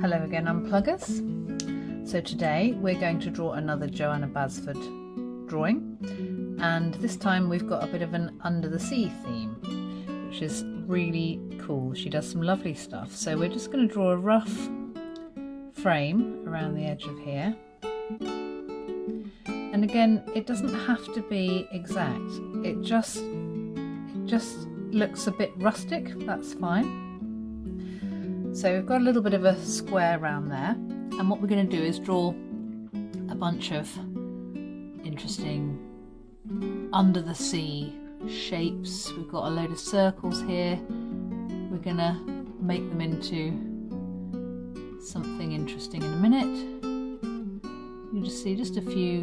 Hello again, Unpluggers. So today we're going to draw another Johanna Basford drawing, and this time we've got a bit of an under the sea theme, which is really cool. She does some lovely stuff. So we're just going to draw a rough frame around the edge of here. And again, it doesn't have to be exact. It just looks a bit rustic, that's fine. So we've got a little bit of a square around there, and what we're going to do is draw a bunch of interesting under the sea shapes. We've got a load of circles here. We're going to make them into something interesting in a minute. You'll just see just a few.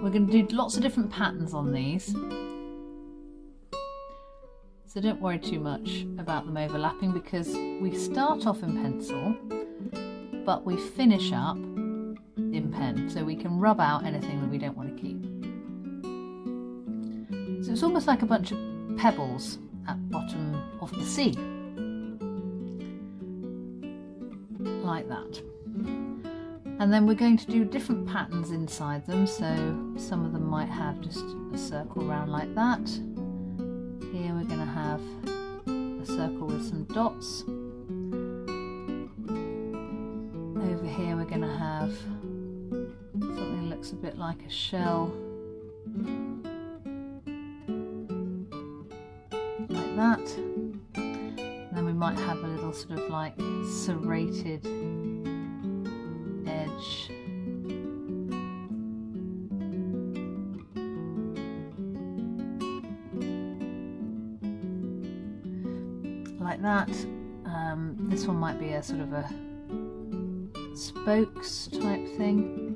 We're going to do lots of different patterns on these. So don't worry too much about them overlapping, because we start off in pencil, but we finish up in pen, so we can rub out anything that we don't want to keep. So it's almost like a bunch of pebbles at the bottom of the sea, like that. And then we're going to do different patterns inside them, so some of them might have just a circle round like that. Here we're going to have a circle with some dots. Over here we're going to have something that looks a bit like a shell, like that. And then we might have a little sort of like serrated edge. Like that. This one might be a sort of a spokes type thing.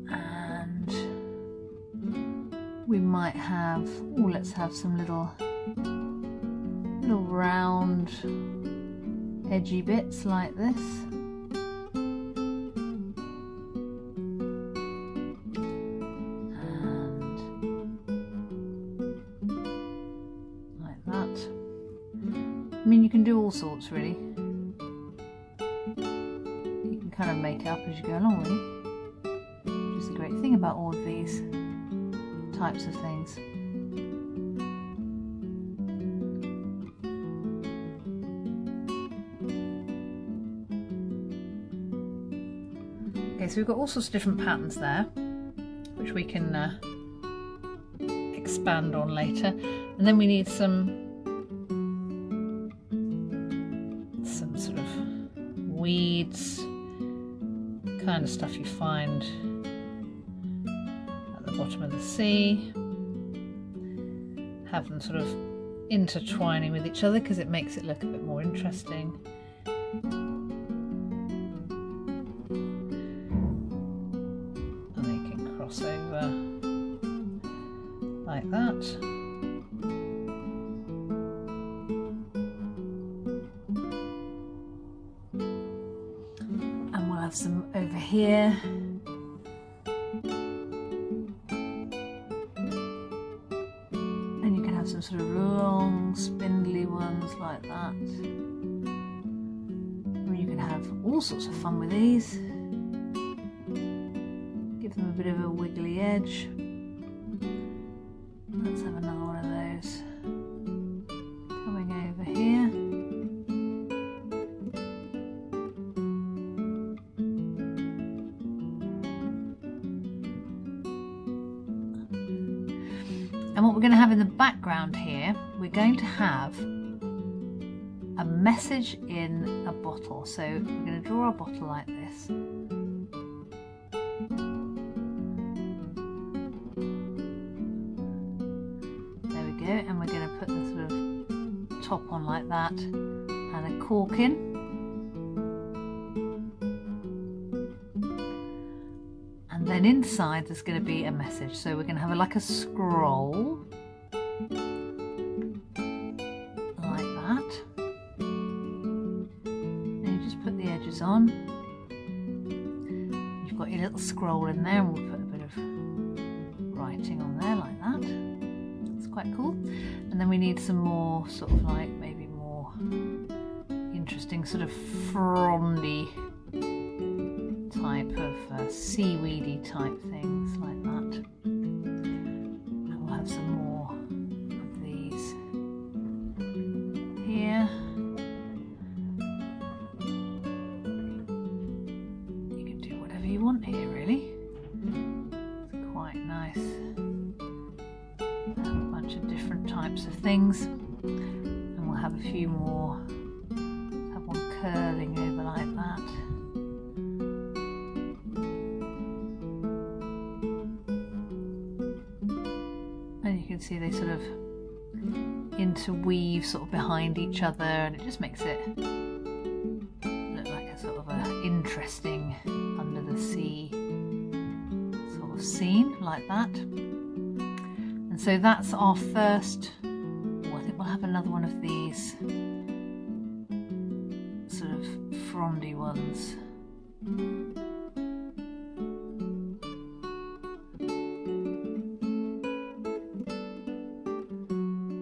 And we might have, oh, let's have some little round edgy bits like this. And like that. I mean, you can do all sorts really. You can kind of make it up as you go along, really, which is the great thing about all of these types of things. Okay, so we've got all sorts of different patterns there, which we can expand on later. And then we need some sort of weeds, kind of stuff you find at the bottom of the sea. Have them sort of intertwining with each other because it makes it look a bit more interesting. Over like that. And we'll have some over here. And you can have some sort of long spindly ones like that. And you can have all sorts of fun with these. Give them a bit of a wiggly edge. Let's have another one of those coming over here. And what we're going to have in the background here, we're going to have a message in a bottle. So we're going to draw a bottle like this. And we're going to put the sort of top on like that, and a cork in, and then inside there's going to be a message. So we're going to have like a scroll like that, on. You've got your little scroll in there, and we'll put a bit of writing on there like that. It's quite cool. And then we need some more sort of like maybe more interesting sort of frondy type of seaweedy type things like that. And we'll have some more of these here. You can do whatever you want here really. It's quite nice. A bunch of different types of things, and we'll have a few more. Let's have one curling over like that. And you can see they sort of interweave sort of behind each other, and it just makes it look like a sort of a interesting under the sea sort of scene like that. And so that's our first. I think we'll have another one of these sort of frondy ones.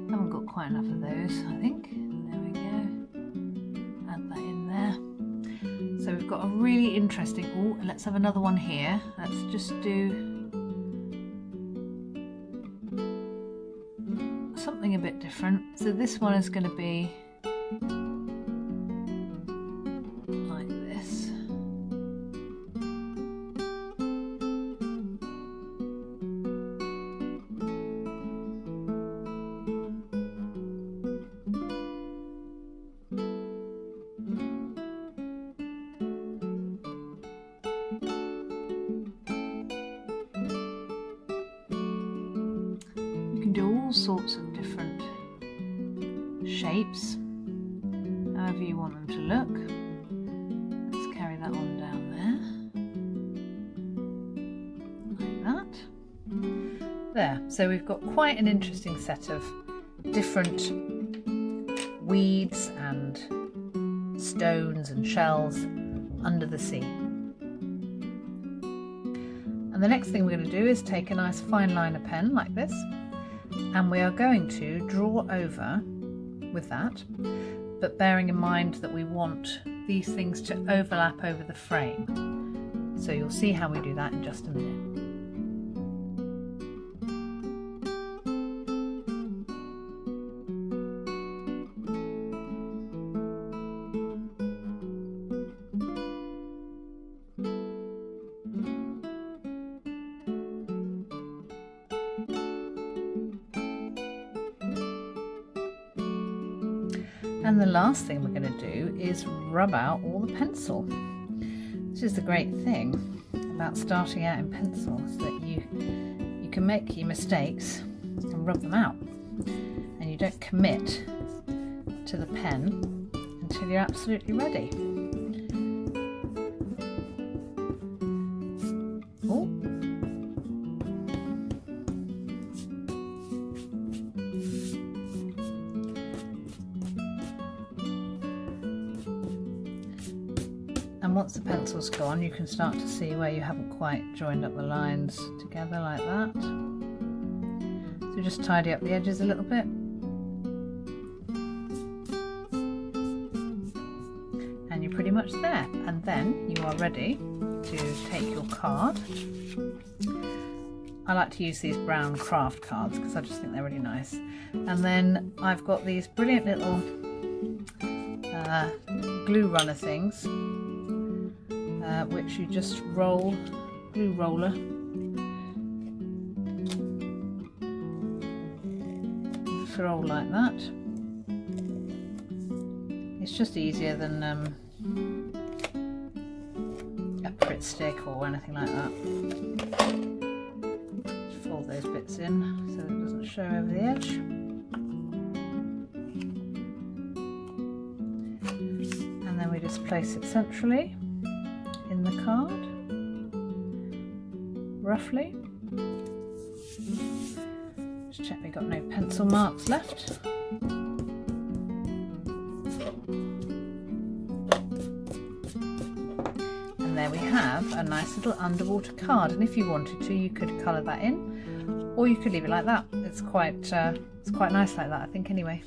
Haven't got quite enough of those, I think. There we go. Add that in there. So we've got a really interesting. Oh, let's have another one here. Let's just do something a bit different. So this one is going to be like this. You can do all sorts of different shapes, however you want them to look. Let's carry that on down there, like that. There, so we've got quite an interesting set of different weeds and stones and shells under the sea. And the next thing we're going to do is take a nice fine liner pen like this, and we are going to draw over with that, but bearing in mind that we want these things to overlap over the frame. So you'll see how we do that in just a minute. And the last thing we're going to do is rub out all the pencil. This is the great thing about starting out in pencil, is that you can make your mistakes and rub them out, and you don't commit to the pen until you're absolutely ready. Oh. And once the pencil's gone, you can start to see where you haven't quite joined up the lines together like that. So just tidy up the edges a little bit. And you're pretty much there. And then you are ready to take your card. I like to use these brown craft cards because I just think they're really nice. And then I've got these brilliant little glue runner things, which you just roll, glue roller, roll like that. It's just easier than a Pritt stick or anything like that. Just fold those bits in so that it doesn't show over the edge. And then we just place it centrally in the card, roughly. Just check we've got no pencil marks left. there we have a nice little underwater card, and if you wanted to, you could colour that in, or you could leave it like that. It's quite nice like that, I think, anyway.